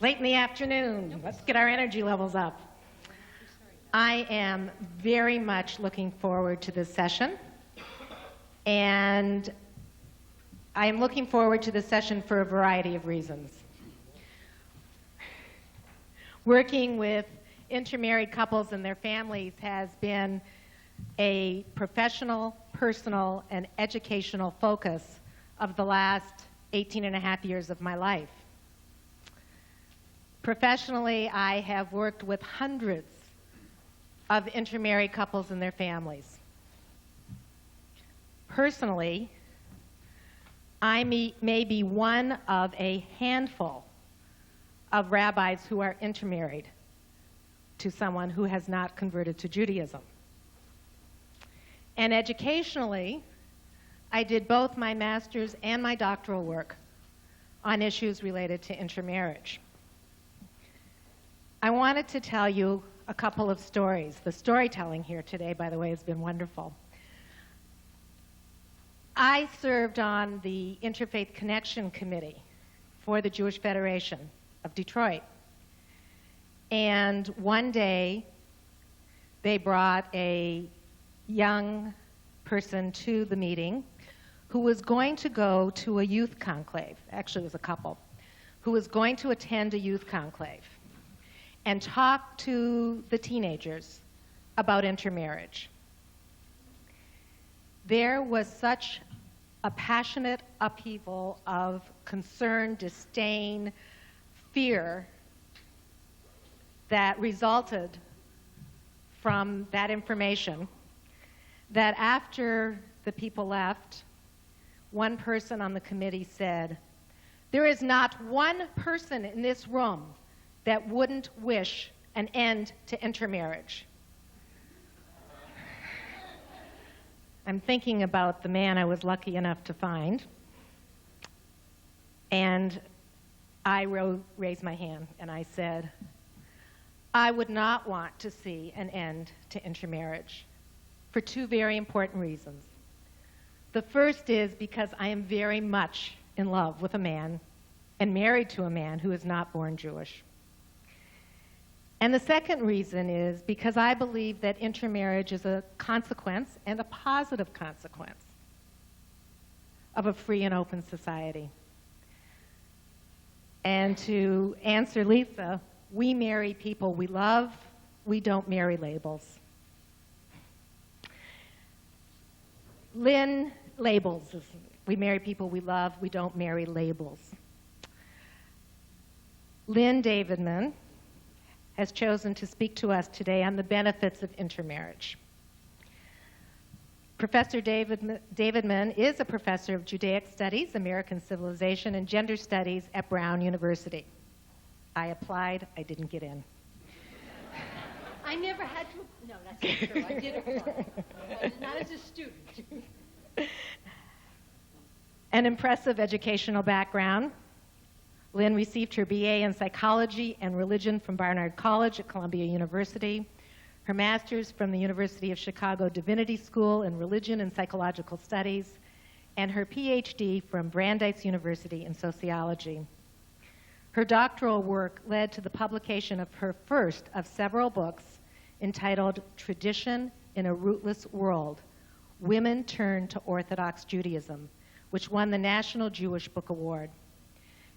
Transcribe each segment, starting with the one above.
Late in the afternoon. Let's get our energy levels up. I am very much looking forward to this session. And I am looking forward to this session for a variety of reasons. Working with intermarried couples and their families has been a professional, personal, and educational focus of the last 18 and a half years of my life. Professionally, I have worked with hundreds of intermarried couples and their families. Personally, I may be one of a handful of rabbis who are intermarried to someone who has not converted to Judaism. And educationally, I did both my master's and my doctoral work on issues related to intermarriage. I wanted to tell you a couple of stories. The storytelling here today, by the way, has been wonderful. I served on the Interfaith Connection Committee for the Jewish Federation of Detroit. And one day, they brought a young person to the meeting who was going to go to a youth conclave. Actually, it was a couple who was going to attend a youth conclave and talk to the teenagers about intermarriage. There was such a passionate upheaval of concern, disdain, fear that resulted from that information that after the people left, one person on the committee said, "There is not one person in this room that wouldn't wish an end to intermarriage." I'm thinking about the man I was lucky enough to find, and I raised my hand and I said, I would not want to see an end to intermarriage for two very important reasons. The first is because I am very much in love with a man and married to a man who is not born Jewish. And the second reason is because I believe that intermarriage is a consequence, and a positive consequence, of a free and open society. And to answer Lisa, we marry people we love, we don't marry labels. Lynn, labels. We marry people we love, we don't marry labels. Lynn Davidman has chosen to speak to us today on the benefits of intermarriage. Professor Davidman is a professor of Judaic Studies, American Civilization, and Gender Studies at Brown University. I applied, I didn't get in. I never had to, no, that's not true. I did apply, not as a student. An impressive educational background. Lynn received her BA in Psychology and Religion from Barnard College at Columbia University, her master's from the University of Chicago Divinity School in Religion and Psychological Studies, and her PhD from Brandeis University in Sociology. Her doctoral work led to the publication of her first of several books entitled Tradition in a Rootless World, Women Turn to Orthodox Judaism, which won the National Jewish Book Award.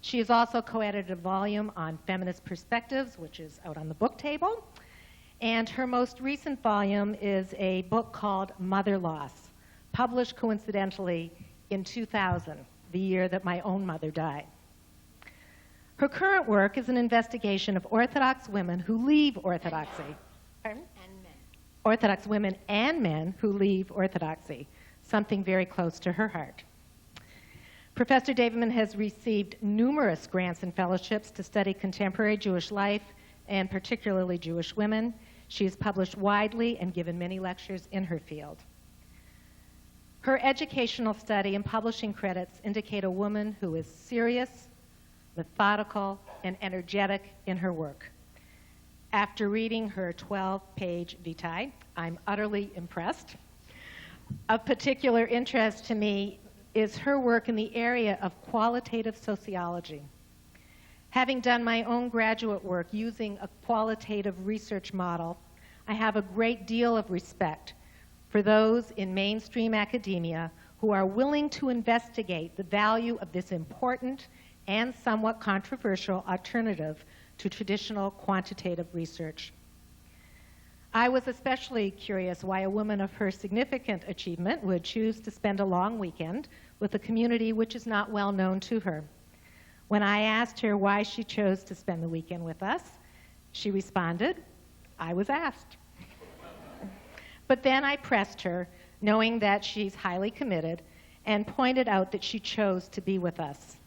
She has also co-edited a volume on feminist perspectives, which is out on the book table. And her most recent volume is a book called Mother Loss, published coincidentally in 2000, the year that my own mother died. Her current work is an investigation of Orthodox women who leave Orthodoxy. Pardon? And men. Orthodox women and men who leave Orthodoxy, something very close to her heart. Professor Davidman has received numerous grants and fellowships to study contemporary Jewish life, and particularly Jewish women. She has published widely and given many lectures in her field. Her educational study and publishing credits indicate a woman who is serious, methodical, and energetic in her work. After reading her 12-page vitae, I'm utterly impressed. Of particular interest to me is her work in the area of qualitative sociology, Having done my own graduate work using a qualitative research model, I have a great deal of respect for those in mainstream academia who are willing to investigate the value of this important and somewhat controversial alternative to traditional quantitative research. I was especially curious why a woman of her significant achievement would choose to spend a long weekend with a community which is not well known to her. When I asked her why she chose to spend the weekend with us, she responded, "I was asked." But then I pressed her, knowing that she's highly committed, and pointed out that she chose to be with us.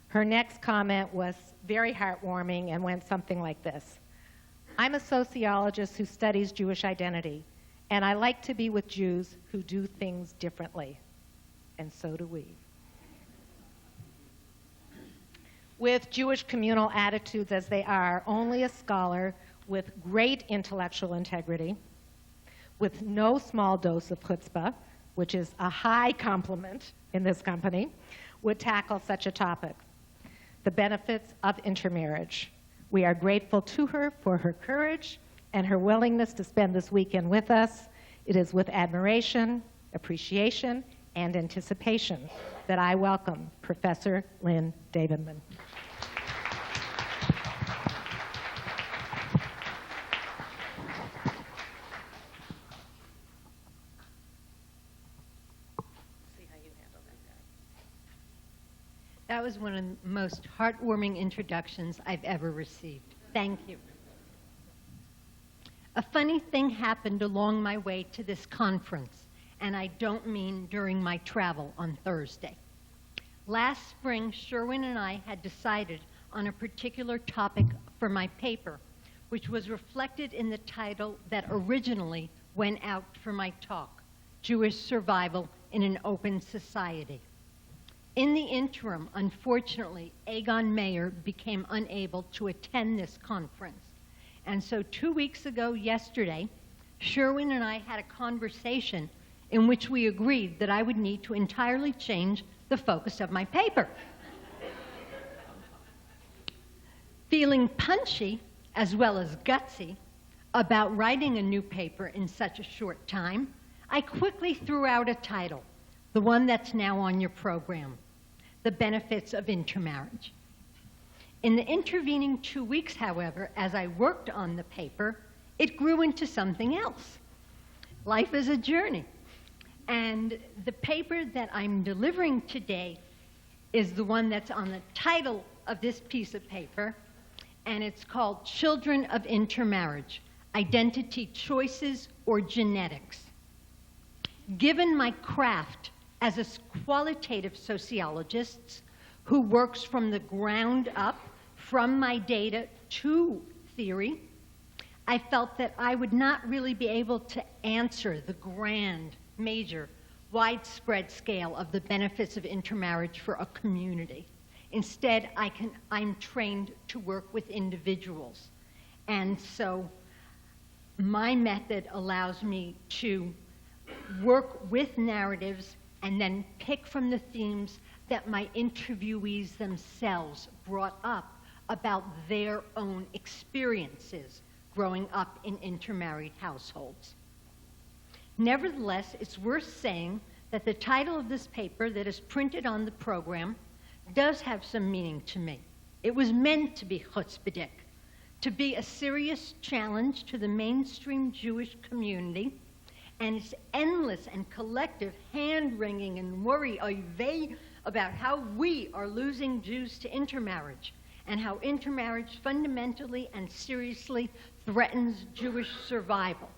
Her next comment was very heartwarming and went something like this: "I'm a sociologist who studies Jewish identity, and I like to be with Jews who do things differently, and so do we." With Jewish communal attitudes as they are, only a scholar with great intellectual integrity, with no small dose of chutzpah, which is a high compliment in this company, would tackle such a topic: the benefits of intermarriage. We are grateful to her for her courage and her willingness to spend this weekend with us. It is with admiration, appreciation, and anticipation that I welcome Professor Lynn Davidman. That was one of the most heartwarming introductions I've ever received. Thank you. A funny thing happened along my way to this conference, and I don't mean during my travel on Thursday. Last spring, Sherwin and I had decided on a particular topic for my paper, which was reflected in the title that originally went out for my talk, Jewish Survival in an Open Society. In the interim, unfortunately, Egon Mayer became unable to attend this conference. And so 2 weeks ago yesterday, Sherwin and I had a conversation in which we agreed that I would need to entirely change the focus of my paper. Feeling punchy, as well as gutsy, about writing a new paper in such a short time, I quickly threw out a title, the one that's now on your program: The Benefits of Intermarriage. In the intervening 2 weeks, however, as I worked on the paper, it grew into something else. Life is a journey. And the paper that I'm delivering today is the one that's on the title of this piece of paper, and it's called Children of Intermarriage: Identity Choices or Genetics. Given my craft as a qualitative sociologist who works from the ground up, from my data to theory, I felt that I would not really be able to answer the grand, major, widespread scale of the benefits of intermarriage for a community. Instead, I'm trained to work with individuals. And so my method allows me to work with narratives and then pick from the themes that my interviewees themselves brought up about their own experiences growing up in intermarried households. Nevertheless, it's worth saying that the title of this paper that is printed on the program does have some meaning to me. It was meant to be chutzpahdik, to be a serious challenge to the mainstream Jewish community and its endless and collective hand-wringing and worry about how we are losing Jews to intermarriage and how intermarriage fundamentally and seriously threatens Jewish survival.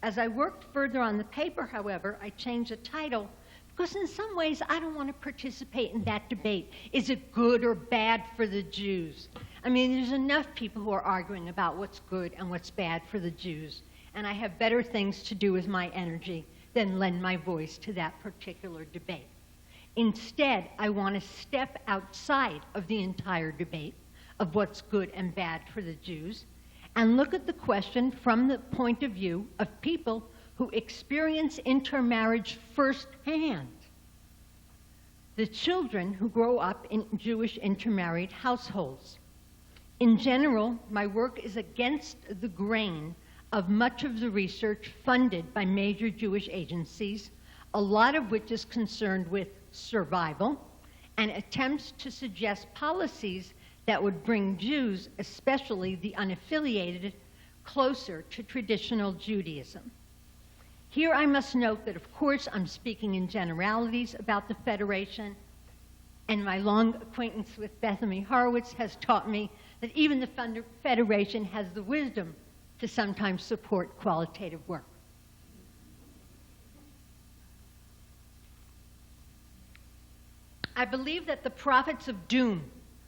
As I worked further on the paper, however, I changed the title because in some ways I don't want to participate in that debate. Is it good or bad for the Jews? I mean, there's enough people who are arguing about what's good and what's bad for the Jews, and I have better things to do with my energy than lend my voice to that particular debate. Instead, I want to step outside of the entire debate of what's good and bad for the Jews and look at the question from the point of view of people who experience intermarriage firsthand. the children who grow up in Jewish intermarried households. In general, my work is against the grain of much of the research funded by major Jewish agencies, a lot of which is concerned with survival, and attempts to suggest policies that would bring Jews, especially the unaffiliated, closer to traditional Judaism. Here I must note that, of course, I'm speaking in generalities about the Federation, and my long acquaintance with Bethany Horowitz has taught me that even the Federation has the wisdom to sometimes support qualitative work. I believe that the prophets of doom,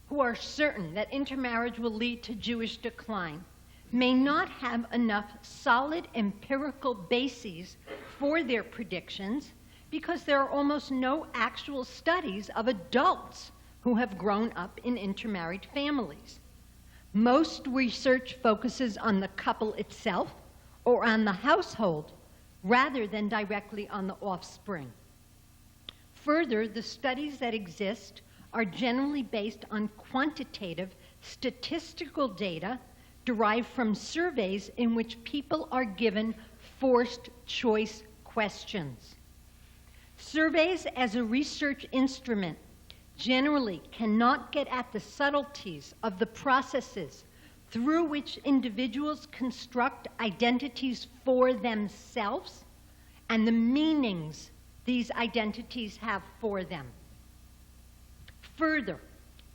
who are certain that intermarriage will lead to Jewish decline, may not have enough solid empirical bases for their predictions because there are almost no actual studies of adults who have grown up in intermarried families. Most research focuses on the couple itself or on the household rather than directly on the offspring. Further, the studies that exist are generally based on quantitative statistical data derived from surveys in which people are given forced choice questions. Surveys as a research instrument generally cannot get at the subtleties of the processes through which individuals construct identities for themselves and the meanings these identities have for them. Further,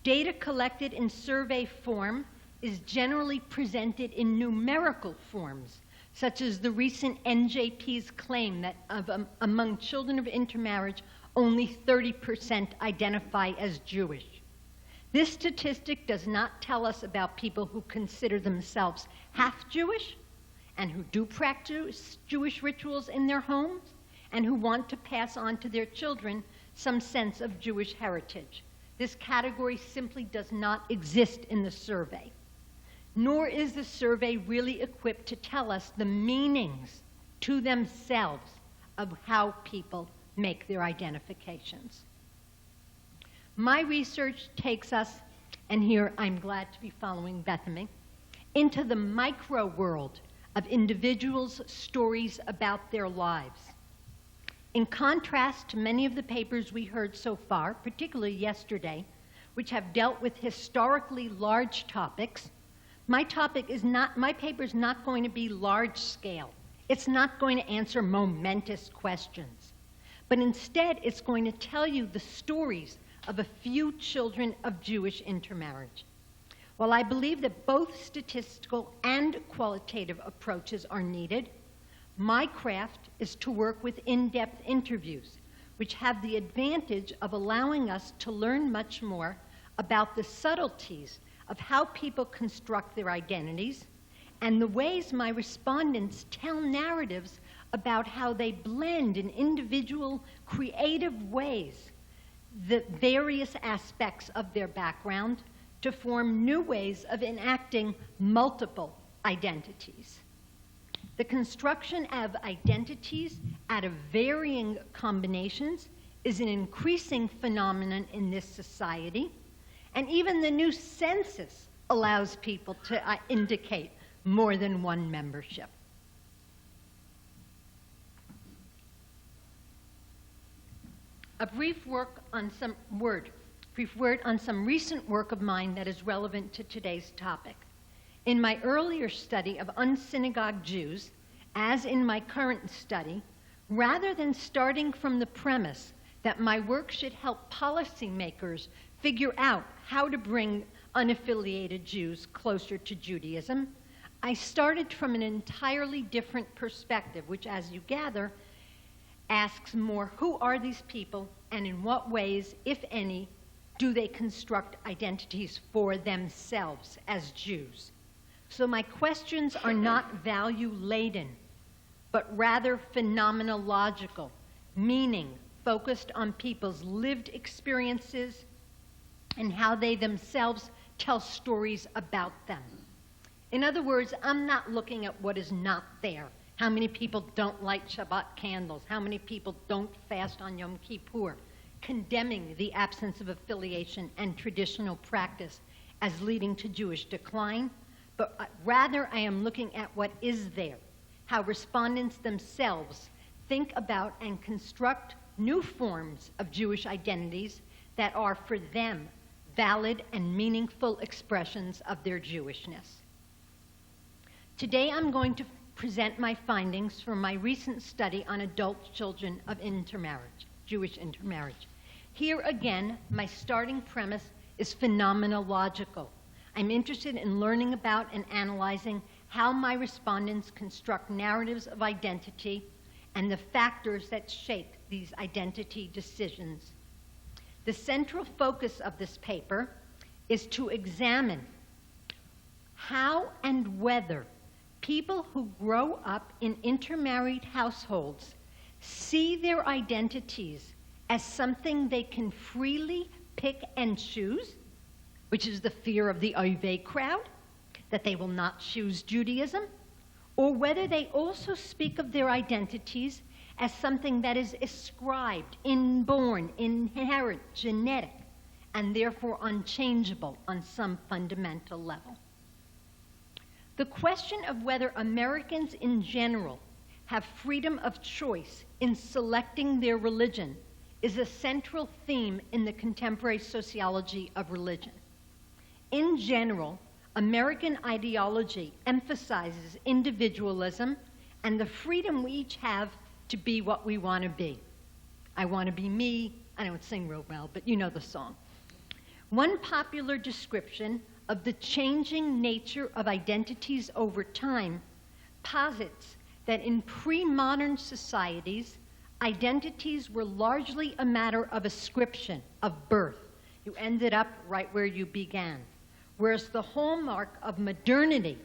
data collected in survey form is generally presented in numerical forms, such as the recent NJP's claim that among children of intermarriage, only 30% identify as Jewish. This statistic does not tell us about people who consider themselves half Jewish and who do practice Jewish rituals in their homes and who want to pass on to their children some sense of Jewish heritage. This category simply does not exist in the survey. Nor is the survey really equipped to tell us the meanings to themselves of how people make their identifications. My research takes us, and here I'm glad to be following Bethany, into the micro world of individuals' stories about their lives. In contrast to many of the papers we heard so far, particularly yesterday, which have dealt with historically large topics, my paper is not going to be large scale. It's not going to answer momentous questions. But instead, it's going to tell you the stories of a few children of Jewish intermarriage. While I believe that both statistical and qualitative approaches are needed, my craft is to work with in-depth interviews, which have the advantage of allowing us to learn much more about the subtleties of how people construct their identities and the ways my respondents tell narratives about how they blend in individual creative ways the various aspects of their background to form new ways of enacting multiple identities. The construction of identities out of varying combinations is an increasing phenomenon in this society, and even the new census allows people to indicate more than one membership. A brief word on some recent work of mine that is relevant to today's topic. In my earlier study of unsynagogued Jews, as in my current study, rather than starting from the premise that my work should help policymakers figure out how to bring unaffiliated Jews closer to Judaism, I started from an entirely different perspective, which, as you gather, asks more, who are these people and in what ways, if any, do they construct identities for themselves as Jews? So my questions are not value-laden, but rather phenomenological, meaning focused on people's lived experiences and how they themselves tell stories about them. In other words, I'm not looking at what is not there. How many people don't light Shabbat candles? How many people don't fast on Yom Kippur? condemning the absence of affiliation and traditional practice as leading to Jewish decline, but rather I am looking at what is there, how respondents themselves think about and construct new forms of Jewish identities that are for them valid and meaningful expressions of their Jewishness. Today I'm going to present my findings from my recent study on adult children of intermarriage, Jewish intermarriage. Here again, my starting premise is phenomenological. I'm interested in learning about and analyzing how my respondents construct narratives of identity and the factors that shape these identity decisions. The central focus of this paper is to examine how and whether people who grow up in intermarried households see their identities as something they can freely pick and choose, which is the fear of the Oy vey crowd, that they will not choose Judaism, or whether they also speak of their identities as something that is ascribed, inborn, inherent, genetic, and therefore unchangeable on some fundamental level. The question of whether Americans in general have freedom of choice in selecting their religion is a central theme in the contemporary sociology of religion. In general, American ideology emphasizes individualism and the freedom we each have to be what we want to be. I want to be me. I don't sing real well, but you know the song. One popular description of the changing nature of identities over time posits that in pre-modern societies, identities were largely a matter of ascription, of birth. You ended up right where you began. Whereas the hallmark of modernity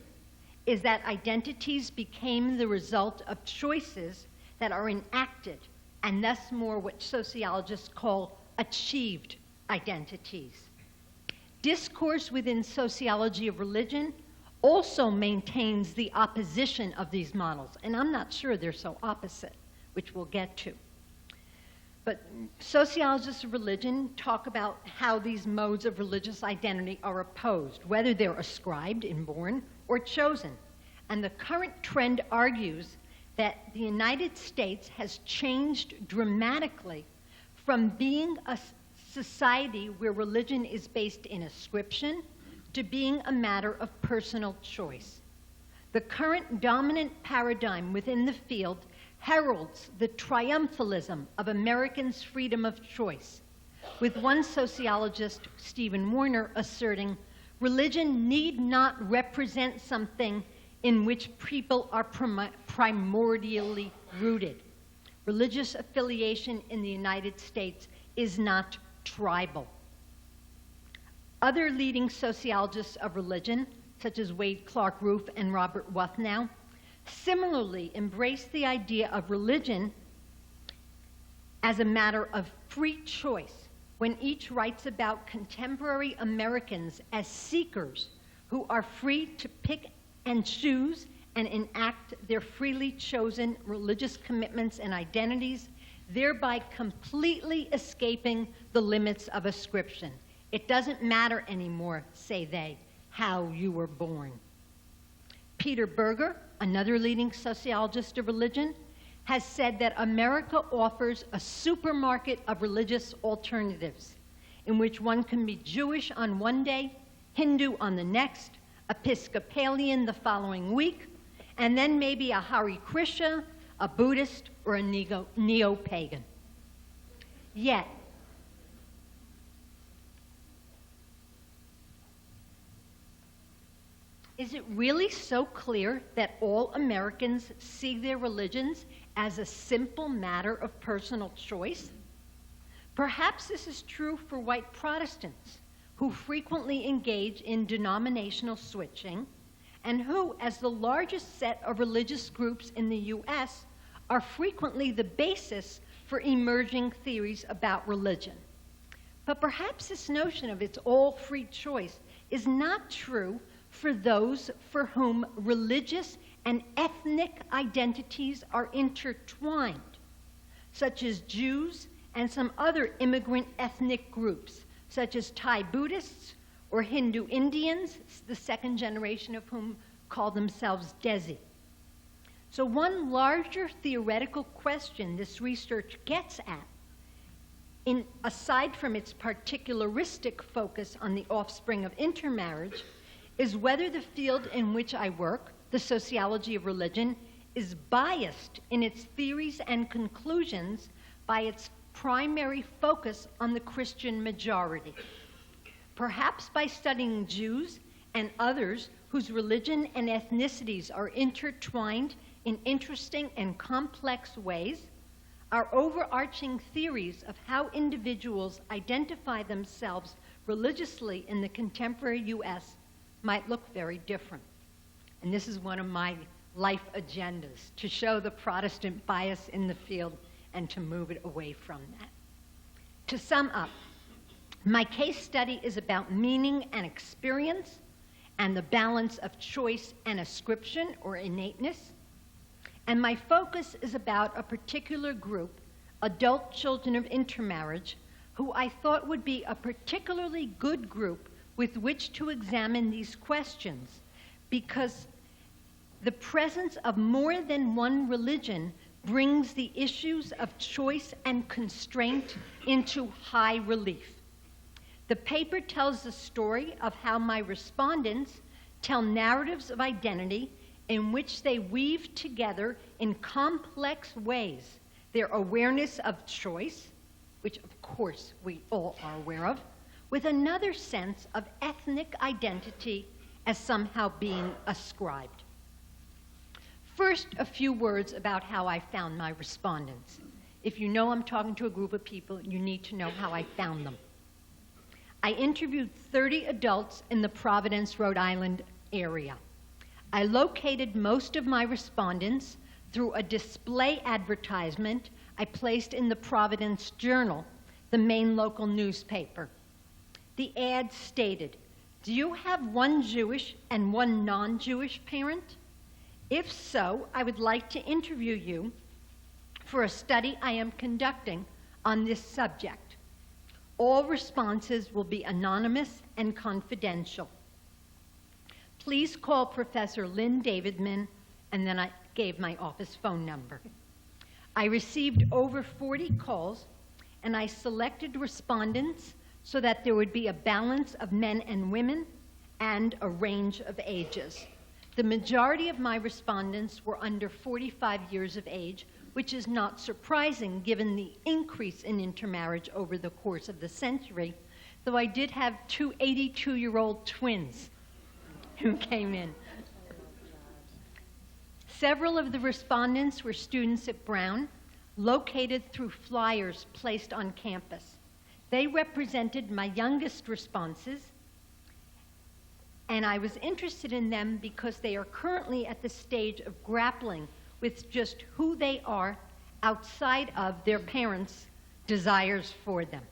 is that identities became the result of choices that are enacted, and thus more what sociologists call achieved identities. Discourse within sociology of religion also maintains the opposition of these models, and I'm not sure they're so opposite, which we'll get to. But sociologists of religion talk about how these modes of religious identity are opposed, whether they're ascribed, inborn, or chosen. And the current trend argues that the United States has changed dramatically from being a society where religion is based in ascription to being a matter of personal choice. The current dominant paradigm within the field heralds the triumphalism of Americans' freedom of choice, with one sociologist, Stephen Warner, asserting religion need not represent something in which people are primordially rooted. Religious affiliation in the United States is not tribal. Other leading sociologists of religion, such as Wade Clark Roof and Robert Wuthnow, similarly embrace the idea of religion as a matter of free choice, when each writes about contemporary Americans as seekers who are free to pick and choose and enact their freely chosen religious commitments and identities, thereby completely escaping the limits of ascription. It doesn't matter anymore, say they, how you were born. Peter Berger, another leading sociologist of religion, has said that America offers a supermarket of religious alternatives in which one can be Jewish on one day, Hindu on the next, Episcopalian the following week, and then maybe a Hare Krishna, a Buddhist, or a neo-pagan. Yet, is it really so clear that all Americans see their religions as a simple matter of personal choice? Perhaps this is true for white Protestants, who frequently engage in denominational switching, and who, as the largest set of religious groups in the U.S., are frequently the basis for emerging theories about religion. But perhaps this notion of its all free choice is not true for those for whom religious and ethnic identities are intertwined, such as Jews and some other immigrant ethnic groups, such as Thai Buddhists or Hindu Indians, the second generation of whom call themselves Desi. So one larger theoretical question this research gets at, aside from its particularistic focus on the offspring of intermarriage, is whether the field in which I work, the sociology of religion, is biased in its theories and conclusions by its primary focus on the Christian majority. Perhaps by studying Jews and others whose religion and ethnicities are intertwined in interesting and complex ways, our overarching theories of how individuals identify themselves religiously in the contemporary U.S. might look very different. And this is one of my life agendas, to show the Protestant bias in the field and to move it away from that. To sum up, my case study is about meaning and experience and the balance of choice and ascription or innateness. And my focus is about a particular group, adult children of intermarriage, who I thought would be a particularly good group with which to examine these questions, because the presence of more than one religion brings the issues of choice and constraint into high relief. The paper tells the story of how my respondents tell narratives of identity in which they weave together in complex ways their awareness of choice, which of course we all are aware of, with another sense of ethnic identity as somehow being ascribed. First, a few words about how I found my respondents. If you know I'm talking to a group of people, you need to know how I found them. I interviewed 30 adults in the Providence, Rhode Island area. I located most of my respondents through a display advertisement I placed in the Providence Journal, the main local newspaper. The ad stated, "Do you have one Jewish and one non-Jewish parent? If so, I would like to interview you for a study I am conducting on this subject. All responses will be anonymous and confidential. Please call Professor Lynn Davidman," and then I gave my office phone number. I received over 40 calls, and I selected respondents so that there would be a balance of men and women and a range of ages. The majority of my respondents were under 45 years of age, which is not surprising given the increase in intermarriage over the course of the century, though I did have two 82-year-old twins who came in. Several of the respondents were students at Brown, located through flyers placed on campus. They represented my youngest responses, and I was interested in them because they are currently at the stage of grappling with just who they are outside of their parents' desires for them.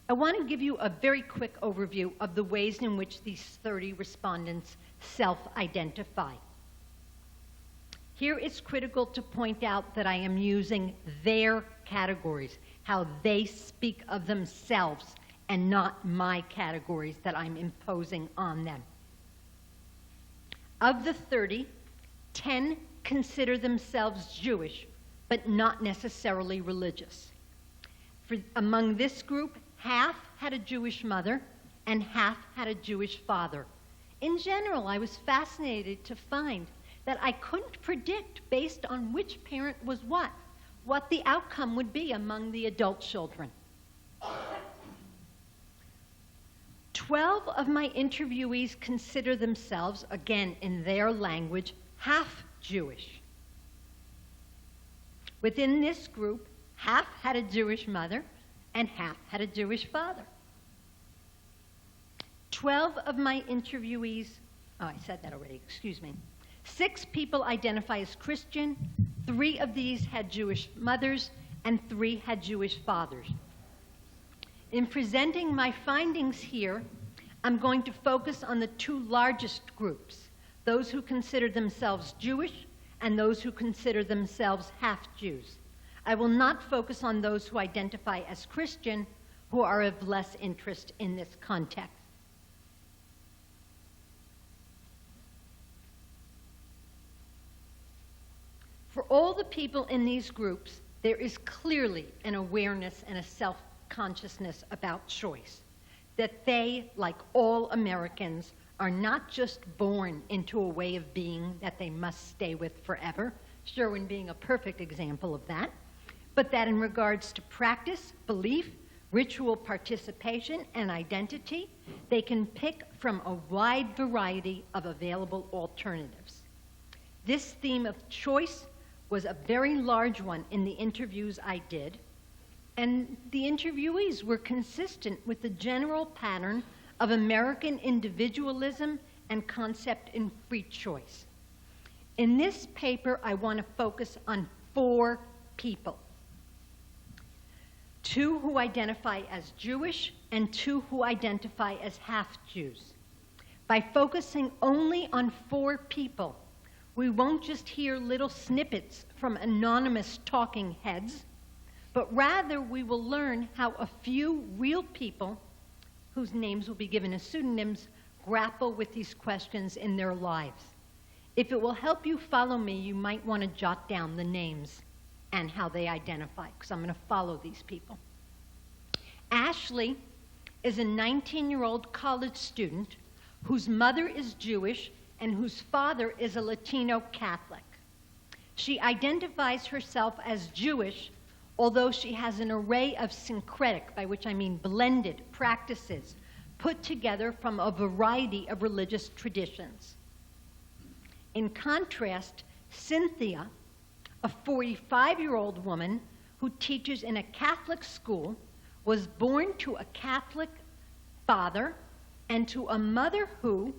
I want to give you a very quick overview of the ways in which these 30 respondents self-identify. Here it's critical to point out that I am using their categories, how they speak of themselves, and not my categories that I'm imposing on them. Of the 30, 10 consider themselves Jewish, but not necessarily religious. Among this group, half had a Jewish mother and half had a Jewish father. In general, I was fascinated to find that I couldn't predict, based on which parent was what the outcome would be among the adult children. 12 of my interviewees consider themselves, again in their language, half Jewish. Within this group, half had a Jewish mother and half had a Jewish father. 12 of my interviewees, I said that already, excuse me. 6 people identify as Christian, 3 of these had Jewish mothers, and 3 had Jewish fathers. In presenting my findings here, I'm going to focus on the 2 largest groups, those who consider themselves Jewish and those who consider themselves half-Jews. I will not focus on those who identify as Christian, who are of less interest in this context. For all the people in these groups, there is clearly an awareness and a self-consciousness about choice, that they, like all Americans, are not just born into a way of being that they must stay with forever, Sherwin being a perfect example of that, but that in regards to practice, belief, ritual participation, and identity, they can pick from a wide variety of available alternatives. This theme of choice was a very large one in the interviews I did, and the interviewees were consistent with the general pattern of American individualism and concept in free choice. In this paper, I want to focus on 4 people. 2 who identify as Jewish and 2 who identify as half-Jews. By focusing only on 4 people, we won't just hear little snippets from anonymous talking heads, but rather we will learn how a few real people, whose names will be given as pseudonyms, grapple with these questions in their lives. If it will help you follow me, you might want to jot down the names and how they identify, because I'm going to follow these people. Ashley is a 19-year-old college student whose mother is Jewish and whose father is a Latino Catholic. She identifies herself as Jewish, although she has an array of syncretic, by which I mean blended, practices put together from a variety of religious traditions. In contrast, Cynthia, a 45-year-old woman who teaches in a Catholic school, was born to a Catholic father and to a mother who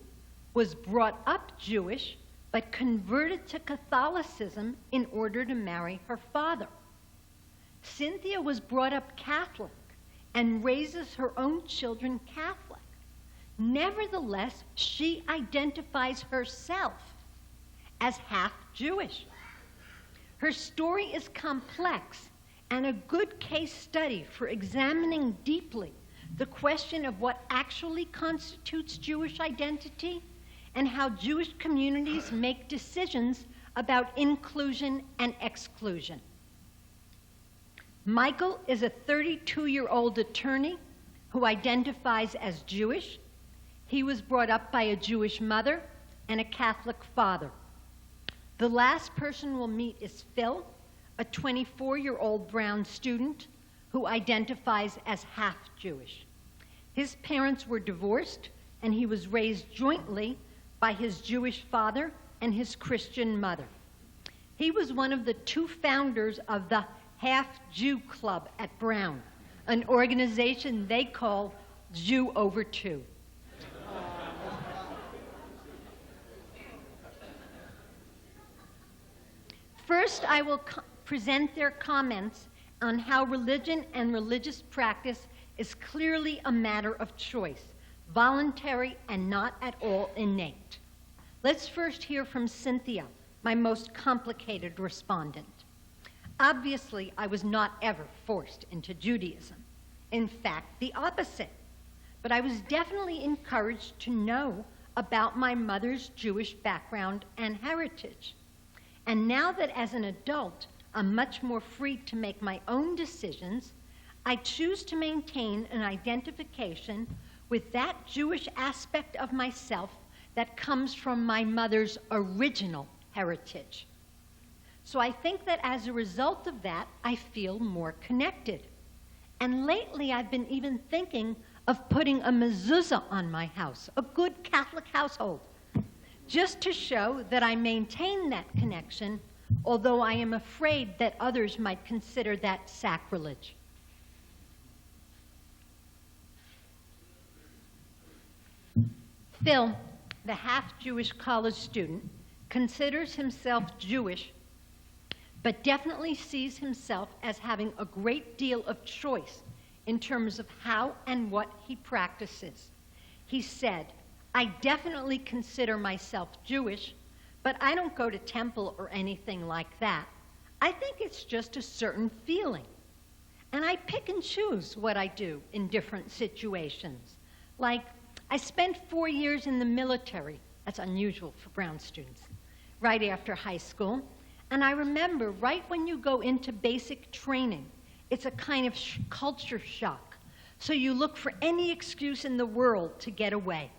was brought up Jewish but converted to Catholicism in order to marry her father. Cynthia was brought up Catholic and raises her own children Catholic. Nevertheless, she identifies herself as half Jewish. Her story is complex and a good case study for examining deeply the question of what actually constitutes Jewish identity and how Jewish communities make decisions about inclusion and exclusion. Michael is a 32-year-old attorney who identifies as Jewish. He was brought up by a Jewish mother and a Catholic father. The last person we'll meet is Phil, a 24-year-old Brown student who identifies as half Jewish. His parents were divorced, and he was raised jointly by his Jewish father and his Christian mother. He was one of the 2 founders of the Half Jew Club at Brown, an organization they call Jew Over 2. First, I will present their comments on how religion and religious practice is clearly a matter of choice, voluntary and not at all innate. Let's first hear from Cynthia, my most complicated respondent. Obviously, I was not ever forced into Judaism. In fact, the opposite. But I was definitely encouraged to know about my mother's Jewish background and heritage. And now that as an adult, I'm much more free to make my own decisions, I choose to maintain an identification with that Jewish aspect of myself that comes from my mother's original heritage. So I think that as a result of that, I feel more connected. And lately I've been even thinking of putting a mezuzah on my house, a good Catholic household, just to show that I maintain that connection, although I am afraid that others might consider that sacrilege. Phil, the half-Jewish college student, considers himself Jewish, but definitely sees himself as having a great deal of choice in terms of how and what he practices. He said, "I definitely consider myself Jewish, but I don't go to temple or anything like that. I think it's just a certain feeling. And I pick and choose what I do in different situations. Like, I spent 4 years in the military. That's unusual for Brown students. Right after high school. And I remember right when you go into basic training, it's a kind of culture shock. So you look for any excuse in the world to get away.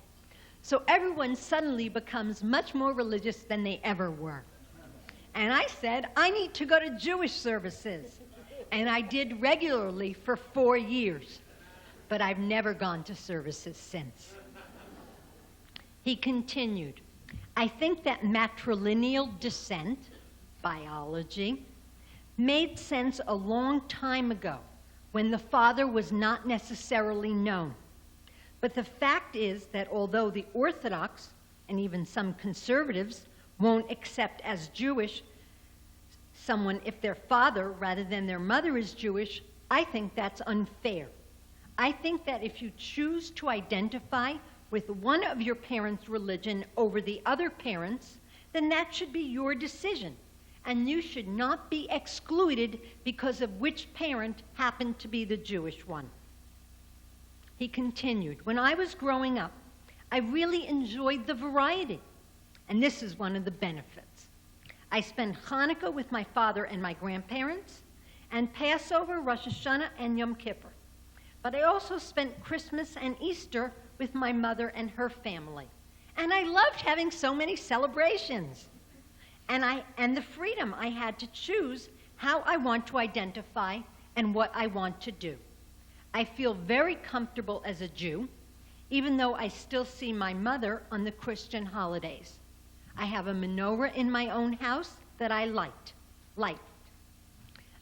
So everyone suddenly becomes much more religious than they ever were. And I said, I need to go to Jewish services. And I did regularly for 4 years. But I've never gone to services since. He continued, I think that matrilineal descent, biology, made sense a long time ago when the father was not necessarily known. But the fact is that although the Orthodox, and even some conservatives, won't accept as Jewish someone if their father rather than their mother is Jewish, I think that's unfair. I think that if you choose to identify with one of your parents' religion over the other parents, then that should be your decision. And you should not be excluded because of which parent happened to be the Jewish one. He continued, when I was growing up, I really enjoyed the variety. And this is one of the benefits. I spent Hanukkah with my father and my grandparents, and Passover, Rosh Hashanah, and Yom Kippur. But I also spent Christmas and Easter with my mother and her family. And I loved having so many celebrations. And the freedom I had to choose how I want to identify and what I want to do. I feel very comfortable as a Jew, even though I still see my mother on the Christian holidays. I have a menorah in my own house that I liked.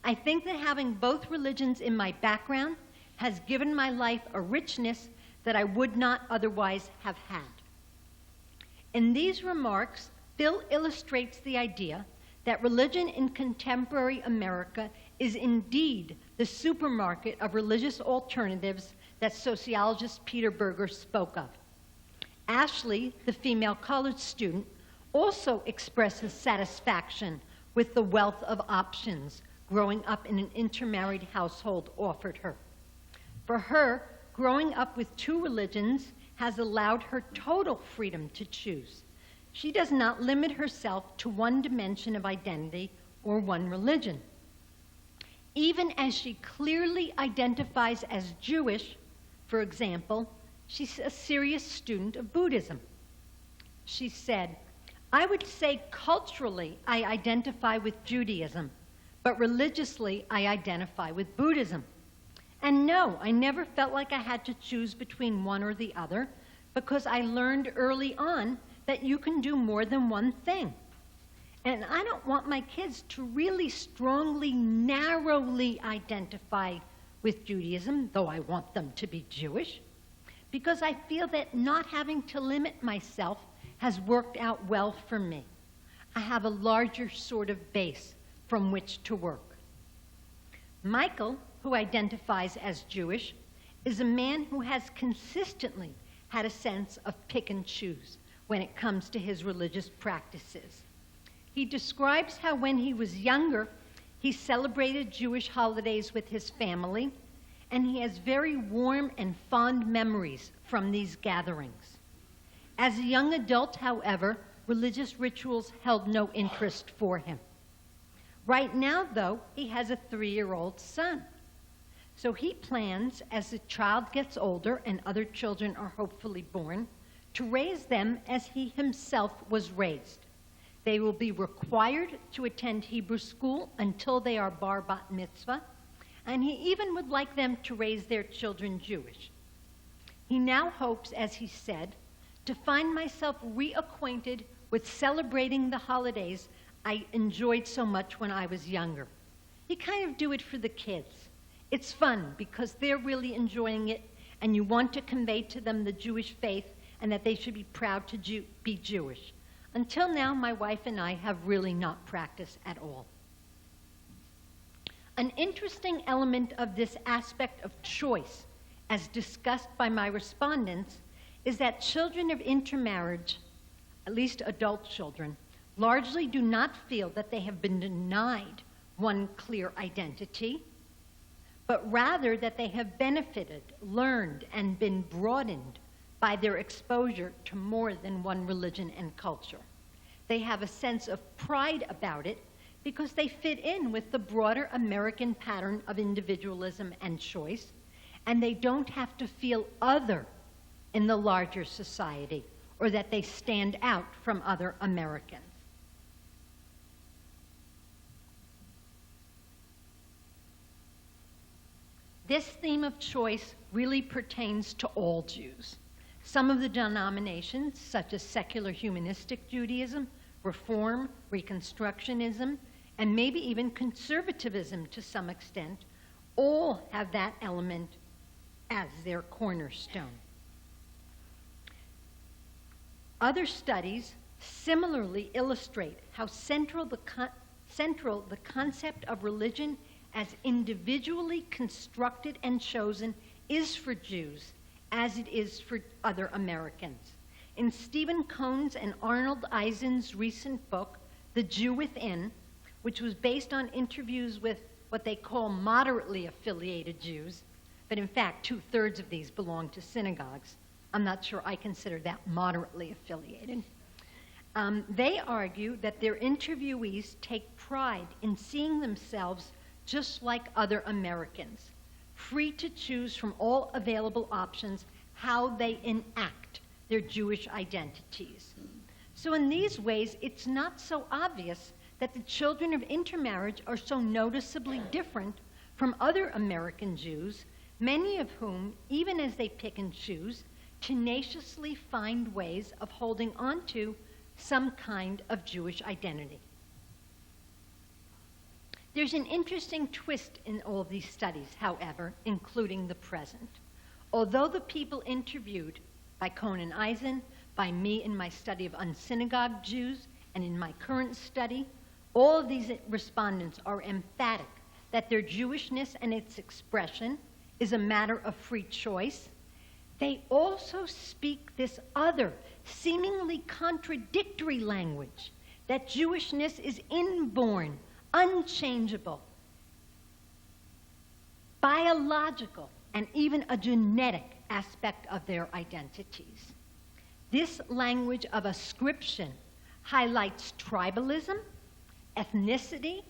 I think that having both religions in my background has given my life a richness that I would not otherwise have had. In these remarks, Bill illustrates the idea that religion in contemporary America is indeed the supermarket of religious alternatives that sociologist Peter Berger spoke of. Ashley, the female college student, also expresses satisfaction with the wealth of options growing up in an intermarried household offered her. For her, growing up with 2 religions has allowed her total freedom to choose. She does not limit herself to one dimension of identity or one religion. Even as she clearly identifies as Jewish, for example, she's a serious student of Buddhism. She said, I would say culturally I identify with Judaism, but religiously I identify with Buddhism. And no, I never felt like I had to choose between one or the other, because I learned early on that you can do more than one thing. And I don't want my kids to really strongly, narrowly identify with Judaism, though I want them to be Jewish, because I feel that not having to limit myself has worked out well for me. I have a larger sort of base from which to work. Michael, who identifies as Jewish, is a man who has consistently had a sense of pick and choose when it comes to his religious practices. He describes how when he was younger, he celebrated Jewish holidays with his family, and he has very warm and fond memories from these gatherings. As a young adult, however, religious rituals held no interest for him. Right now, though, he has a 3-year-old son. So he plans, as the child gets older and other children are hopefully born, to raise them as he himself was raised. They will be required to attend Hebrew school until they are bar bat mitzvah, and he even would like them to raise their children Jewish. He now hopes, as he said, to find myself reacquainted with celebrating the holidays I enjoyed so much when I was younger. You kind of do it for the kids. It's fun because they're really enjoying it, and you want to convey to them the Jewish faith and that they should be proud to be Jewish. Until now, my wife and I have really not practiced at all. An interesting element of this aspect of choice, as discussed by my respondents, is that children of intermarriage, at least adult children, largely do not feel that they have been denied one clear identity, but rather that they have benefited, learned, and been broadened by their exposure to more than one religion and culture. They have a sense of pride about it because they fit in with the broader American pattern of individualism and choice, and they don't have to feel other in the larger society or that they stand out from other Americans. This theme of choice really pertains to all Jews. Some of the denominations, such as secular humanistic Judaism, Reform, Reconstructionism, and maybe even conservatism to some extent, all have that element as their cornerstone. Other studies similarly illustrate how central the concept of religion as individually constructed and chosen is for Jews as it is for other Americans. In Stephen Cohn's and Arnold Eisen's recent book, The Jew Within, which was based on interviews with what they call moderately affiliated Jews, but in fact 2/3 of these belong to synagogues. I'm not sure I consider that moderately affiliated. They argue that their interviewees take pride in seeing themselves just like other Americans, free to choose from all available options how they enact their Jewish identities. So in these ways, it's not so obvious that the children of intermarriage are so noticeably different from other American Jews, many of whom, even as they pick and choose, tenaciously find ways of holding on to some kind of Jewish identity. There's an interesting twist in all these studies, however, including the present. Although the people interviewed by Cohn and Eisen, by me in my study of unsynagogued Jews, and in my current study, all of these respondents are emphatic that their Jewishness and its expression is a matter of free choice. They also speak this other, seemingly contradictory language, that Jewishness is inborn, unchangeable, biological, and even a genetic aspect of their identities. This language of ascription highlights tribalism, ethnicity,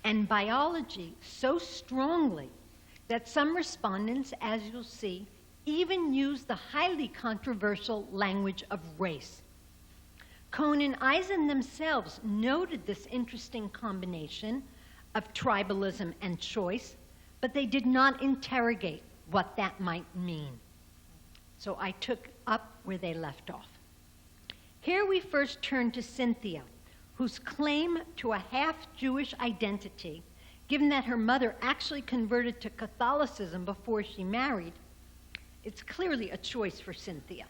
and biology so strongly that some respondents, as you'll see, even use the highly controversial language of race. Cohn and Eisen themselves noted this interesting combination of tribalism and choice, but they did not interrogate what that might mean. So I took up where they left off. Here we first turn to Cynthia, whose claim to a half-Jewish identity, given that her mother actually converted to Catholicism before she married, it's clearly a choice for Cynthia.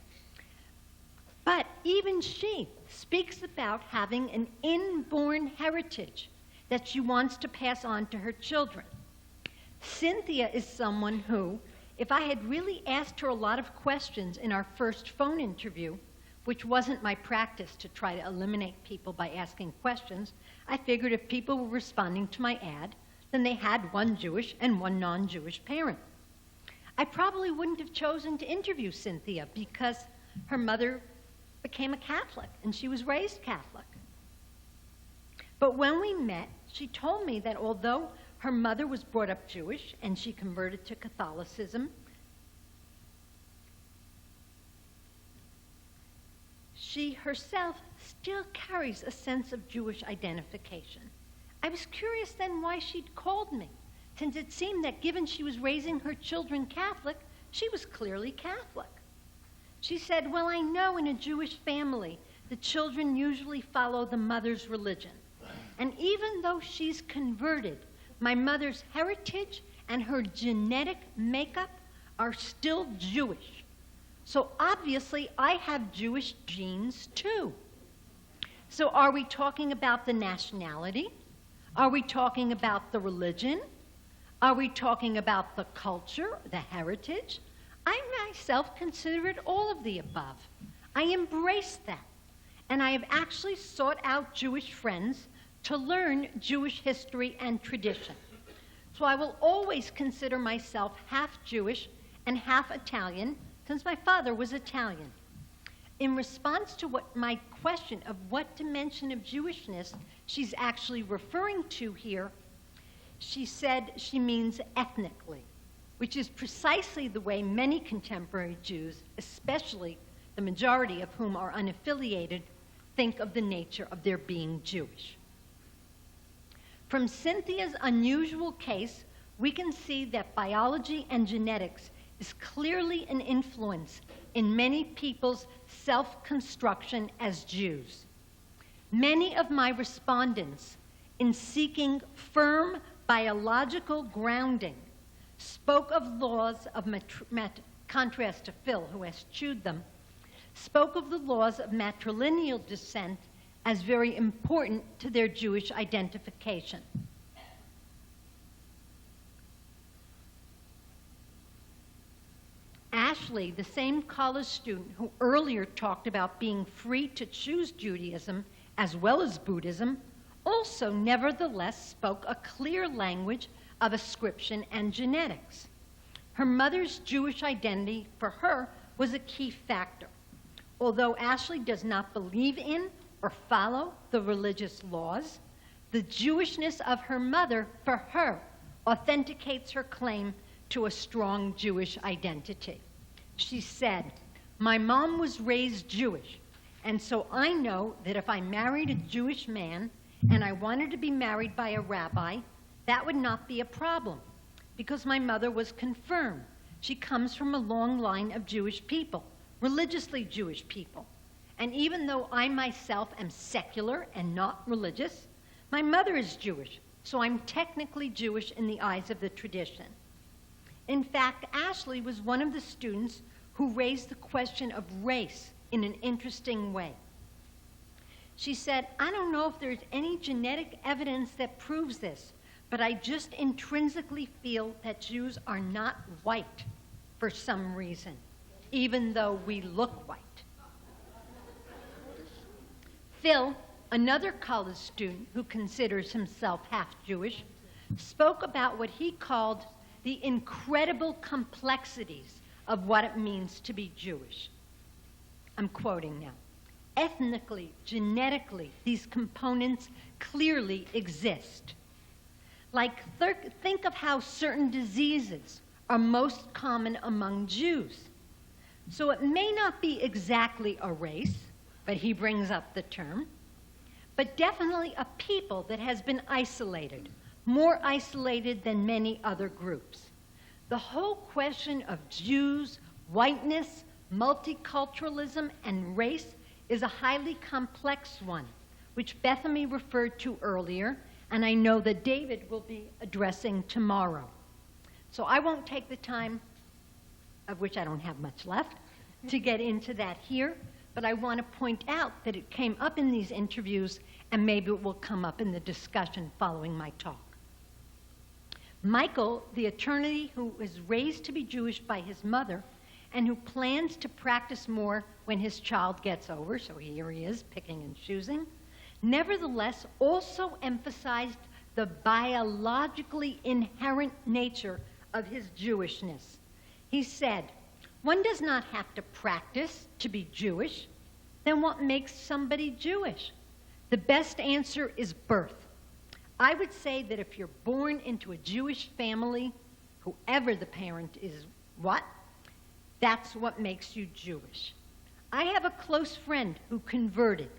But even she speaks about having an inborn heritage that she wants to pass on to her children. Cynthia is someone who, if I had really asked her a lot of questions in our first phone interview, which wasn't my practice to try to eliminate people by asking questions, I figured if people were responding to my ad, then they had one Jewish and one non-Jewish parent. I probably wouldn't have chosen to interview Cynthia because her mother became a Catholic and she was raised Catholic. But when we met, she told me that although her mother was brought up Jewish and she converted to Catholicism, she herself still carries a sense of Jewish identification. I was curious then why she'd called me, since it seemed that given she was raising her children Catholic, she was clearly Catholic. She said, well, I know in a Jewish family, the children usually follow the mother's religion. And even though she's converted, my mother's heritage and her genetic makeup are still Jewish. So obviously, I have Jewish genes too. So are we talking about the nationality? Are we talking about the religion? Are we talking about the culture, the heritage? I myself consider it all of the above. I embrace that. And I have actually sought out Jewish friends to learn Jewish history and tradition. So I will always consider myself half Jewish and half Italian, since my father was Italian. In response to my question of what dimension of Jewishness she's actually referring to here, she said she means ethnically, which is precisely the way many contemporary Jews, especially the majority of whom are unaffiliated, think of the nature of their being Jewish. From Cynthia's unusual case, we can see that biology and genetics is clearly an influence in many people's self-construction as Jews. Many of my respondents, in seeking firm biological grounding, spoke of laws of contrast to Phil, who has chewed them, spoke of the laws of matrilineal descent as very important to their Jewish identification. Ashley, the same college student who earlier talked about being free to choose Judaism as well as Buddhism, also nevertheless spoke a clear language of ascription and genetics. Her mother's Jewish identity for her was a key factor. Although Ashley does not believe in or follow the religious laws, the Jewishness of her mother, for her, authenticates her claim to a strong Jewish identity. She said, "My mom was raised Jewish, and so I know that if I married a Jewish man and I wanted to be married by a rabbi, that would not be a problem, because my mother was confirmed. She comes from a long line of Jewish people, religiously Jewish people. And even though I myself am secular and not religious, my mother is Jewish, so I'm technically Jewish in the eyes of the tradition." In fact, Ashley was one of the students who raised the question of race in an interesting way. She said, "I don't know if there's any genetic evidence that proves this, but I just intrinsically feel that Jews are not white for some reason, even though we look white." Phil, another college student who considers himself half Jewish, spoke about what he called the incredible complexities of what it means to be Jewish. I'm quoting now. "Ethnically, genetically, these components clearly exist. Like, think of how certain diseases are most common among Jews. So it may not be exactly a race, but he brings up the term, but definitely a people that has been isolated, more isolated than many other groups. The whole question of Jews, whiteness, multiculturalism, and race is a highly complex one, which Bethany referred to earlier, and I know that David will be addressing tomorrow. So I won't take the time, of which I don't have much left, to get into that here, but I want to point out that it came up in these interviews, and maybe it will come up in the discussion following my talk. Michael, the attorney who was raised to be Jewish by his mother and who plans to practice more when his child gets over, so here he is picking and choosing, nevertheless also emphasized the biologically inherent nature of his Jewishness. He said, "One does not have to practice to be Jewish. Then what makes somebody Jewish? The best answer is birth. I would say that if you're born into a Jewish family, whoever the parent is, that's what makes you Jewish. I have a close friend who converted,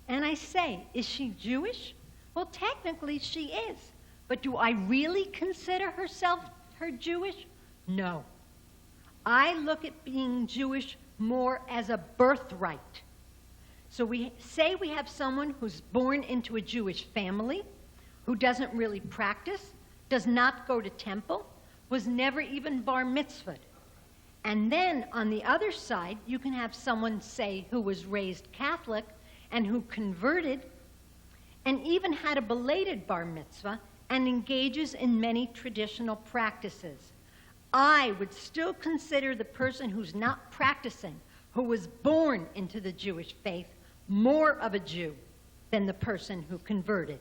and I say, is she Jewish? Well, technically she is, but do I really consider her Jewish? No. I look at being Jewish more as a birthright. So we say we have someone who's born into a Jewish family, who doesn't really practice, does not go to temple, was never even bar mitzvahed. And then on the other side, you can have someone, say, who was raised Catholic and who converted and even had a belated bar mitzvah and engages in many traditional practices. I would still consider the person who's not practicing, who was born into the Jewish faith, more of a Jew than the person who converted."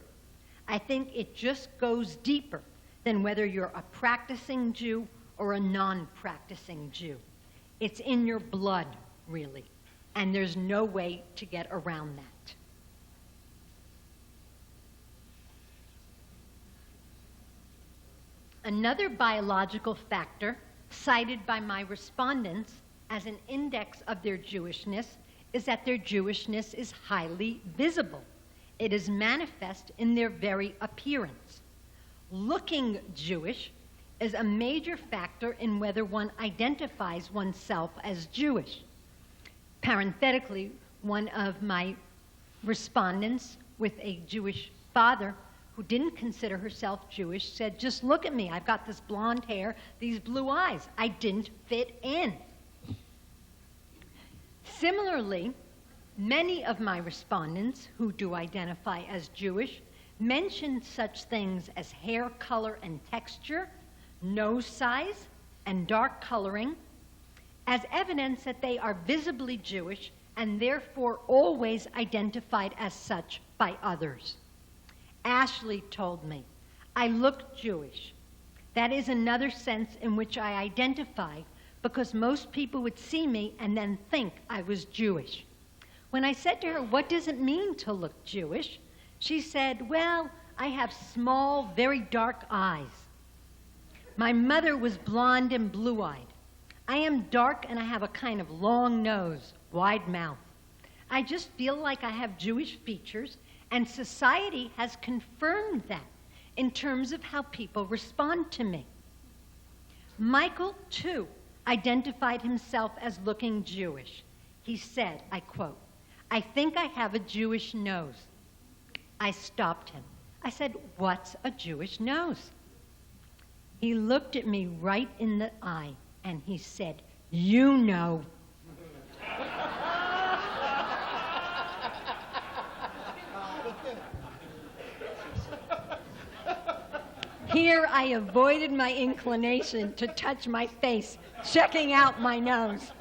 I think it just goes deeper than whether you're a practicing Jew or a non-practicing Jew. It's in your blood, really, and there's no way to get around that. Another biological factor cited by my respondents as an index of their Jewishness is that their Jewishness is highly visible. It is manifest in their very appearance. Looking Jewish is a major factor in whether one identifies oneself as Jewish. Parenthetically, one of my respondents with a Jewish father who didn't consider herself Jewish said, "Just look at me. I've got this blonde hair, these blue eyes. I didn't fit in." Similarly, many of my respondents who do identify as Jewish mentioned such things as hair color and texture, nose size, and dark coloring as evidence that they are visibly Jewish and therefore always identified as such by others. Ashley told me, "I look Jewish. That is another sense in which I identify because most people would see me and then think I was Jewish." When I said to her, "What does it mean to look Jewish?" she said, "Well, I have small, very dark eyes. My mother was blonde and blue-eyed. I am dark and I have a kind of long nose, wide mouth. I just feel like I have Jewish features, and society has confirmed that in terms of how people respond to me." Michael, too, identified himself as looking Jewish. He said, I quote, "I think I have a Jewish nose." I stopped him. I said, "What's a Jewish nose?" He looked at me right in the eye and he said, "You know." Here I avoided my inclination to touch my face, checking out my nose.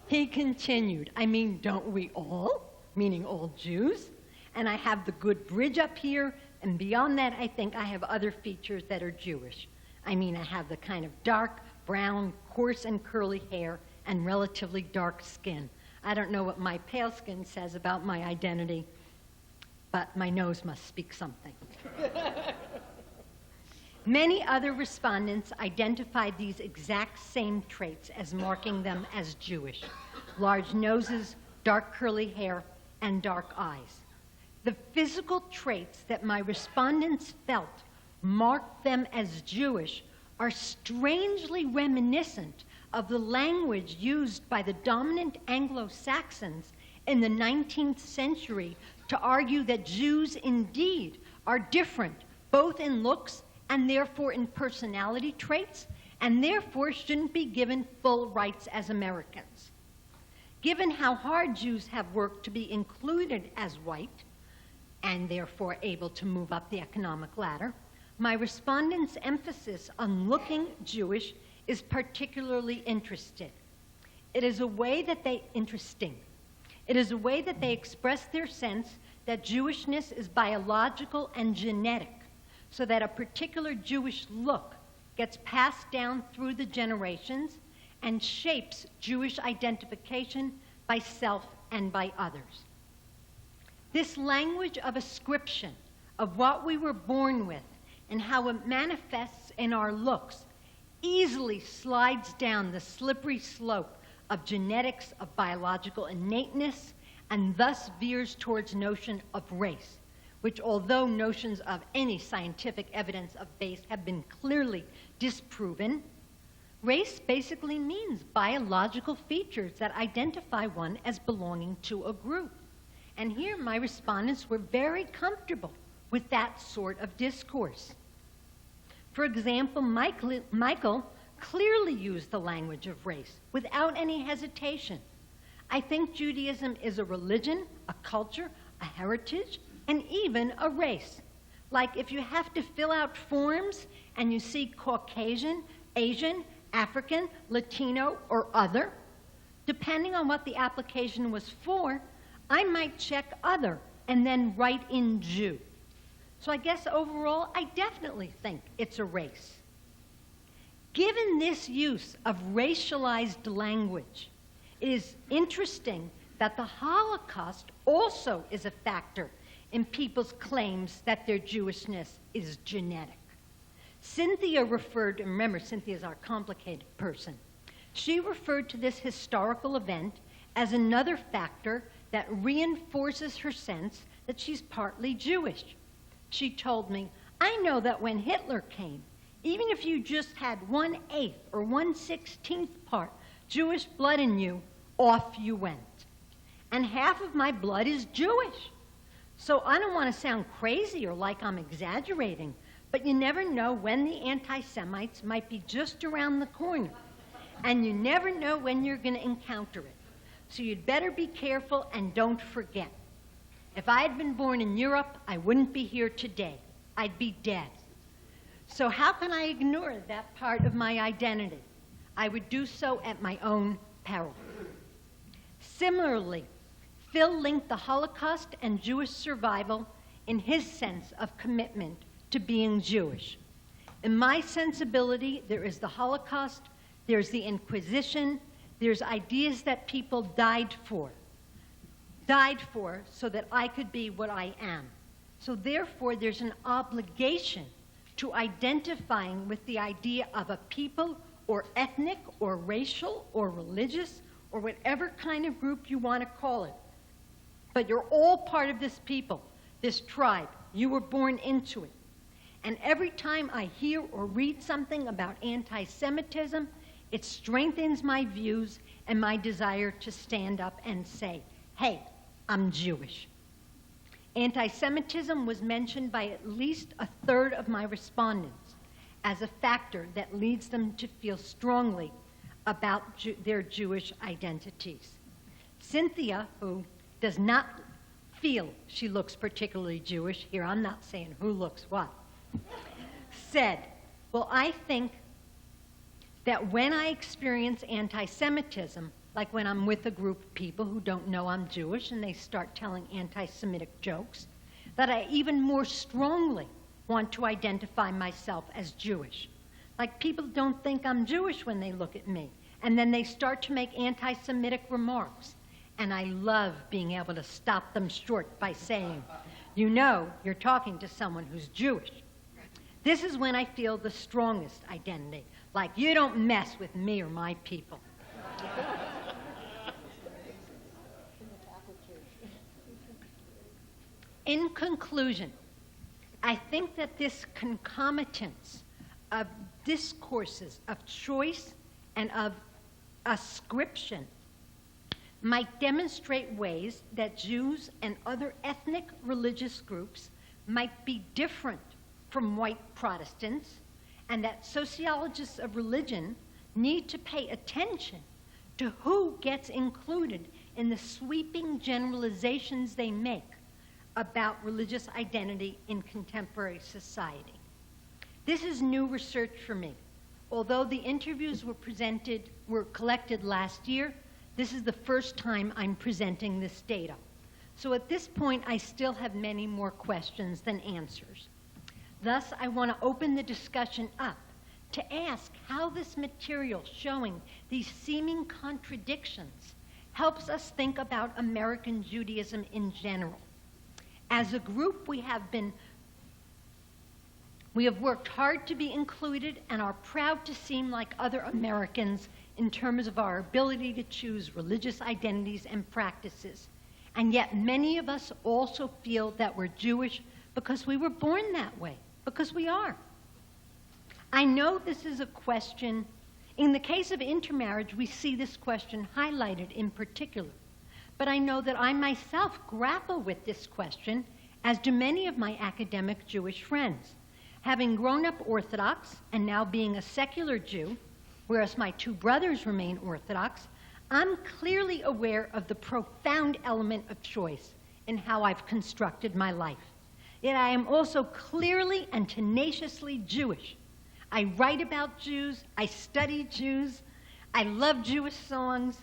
He continued, "I mean, don't we all?" Meaning all Jews. "And I have the good bridge up here, and beyond that, I think I have other features that are Jewish. I mean, I have the kind of dark, brown, coarse and curly hair and relatively dark skin. I don't know what my pale skin says about my identity, but my nose must speak something." Many other respondents identified these exact same traits as marking them as Jewish: large noses, dark curly hair, and dark eyes. The physical traits that my respondents felt marked them as Jewish are strangely reminiscent of the language used by the dominant Anglo-Saxons in the 19th century to argue that Jews indeed are different, both in looks and therefore in personality traits, and therefore shouldn't be given full rights as Americans. Given how hard Jews have worked to be included as white, and therefore able to move up the economic ladder, my respondents' emphasis on looking Jewish is particularly interesting. It is a way that they express their sense that Jewishness is biological and genetic, so that a particular Jewish look gets passed down through the generations and shapes Jewish identification by self and by others. This language of ascription of what we were born with and how it manifests in our looks easily slides down the slippery slope of genetics, of biological innateness, and thus veers towards notion of race, which, although notions of any scientific evidence of base have been clearly disproven, race basically means biological features that identify one as belonging to a group. And here my respondents were very comfortable with that sort of discourse. For example, Michael clearly used the language of race without any hesitation. "I think Judaism is a religion, a culture, a heritage, and even a race. Like if you have to fill out forms and you see Caucasian, Asian, African, Latino, or other, depending on what the application was for, I might check other and then write in Jew. So I guess overall, I definitely think it's a race. Given this use of racialized language, it is interesting that the Holocaust also is a factor in people's claims that their Jewishness is genetic. Cynthia referred, and remember, Cynthia's our complicated person. She referred to this historical event as another factor that reinforces her sense that she's partly Jewish. She told me, I know that when Hitler came, even if you just had 1/8 or 1/16 part Jewish blood in you, off you went. And half of my blood is Jewish. So I don't want to sound crazy or like I'm exaggerating, but you never know when the anti-Semites might be just around the corner. And you never know when you're going to encounter it. So you'd better be careful and don't forget. If I had been born in Europe, I wouldn't be here today. I'd be dead. So how can I ignore that part of my identity? I would do so at my own peril. Similarly, Phil linked the Holocaust and Jewish survival in his sense of commitment to being Jewish. In my sensibility, there is the Holocaust, there's the Inquisition, there's ideas that people died for so that I could be what I am. So therefore, there's an obligation to identifying with the idea of a people or ethnic or racial or religious or whatever kind of group you want to call it. But you're all part of this people, this tribe. You were born into it. And every time I hear or read something about anti-Semitism, it strengthens my views and my desire to stand up and say, hey, I'm Jewish. Anti-Semitism was mentioned by at least a third of my respondents as a factor that leads them to feel strongly about their Jewish identities. Cynthia, who does not feel she looks particularly Jewish, here I'm not saying who looks what, said, well, I think that when I experience anti-Semitism, like when I'm with a group of people who don't know I'm Jewish and they start telling anti-Semitic jokes, that I even more strongly want to identify myself as Jewish. Like people don't think I'm Jewish when they look at me, and then they start to make anti-Semitic remarks. And I love being able to stop them short by saying, you know, you're talking to someone who's Jewish. This is when I feel the strongest identity, like you don't mess with me or my people. In conclusion, I think that this concomitance of discourses of choice and of ascription might demonstrate ways that Jews and other ethnic religious groups might be different from white Protestants, and that sociologists of religion need to pay attention to who gets included in the sweeping generalizations they make about religious identity in contemporary society. This is new research for me. Although the interviews were collected last year, this is the first time I'm presenting this data. So at this point, I still have many more questions than answers. Thus, I want to open the discussion up to ask how this material showing these seeming contradictions helps us think about American Judaism in general. As a group, we have worked hard to be included and are proud to seem like other Americans in terms of our ability to choose religious identities and practices. And yet many of us also feel that we're Jewish because we were born that way, because we are. I know this is a question, in the case of intermarriage, we see this question highlighted in particular. But I know that I myself grapple with this question, as do many of my academic Jewish friends. Having grown up Orthodox and now being a secular Jew, whereas my two brothers remain Orthodox, I'm clearly aware of the profound element of choice in how I've constructed my life. Yet I am also clearly and tenaciously Jewish. I write about Jews, I study Jews, I love Jewish songs.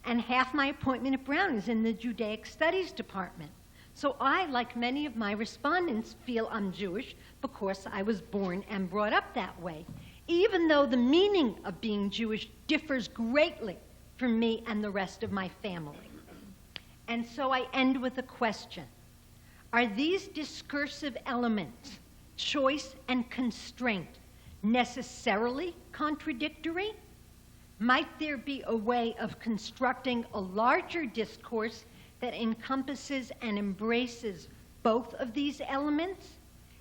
and half my appointment at Brown is in the Judaic Studies department. So I, like many of my respondents, feel I'm Jewish because I was born and brought up that way, even though the meaning of being Jewish differs greatly for me and the rest of my family. And so I end with a question. Are these discursive elements, choice and constraint, necessarily contradictory? Might there be a way of constructing a larger discourse that encompasses and embraces both of these elements?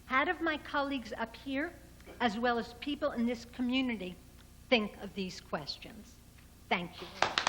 How do my colleagues up here, as well as people in this community, think of these questions? Thank you.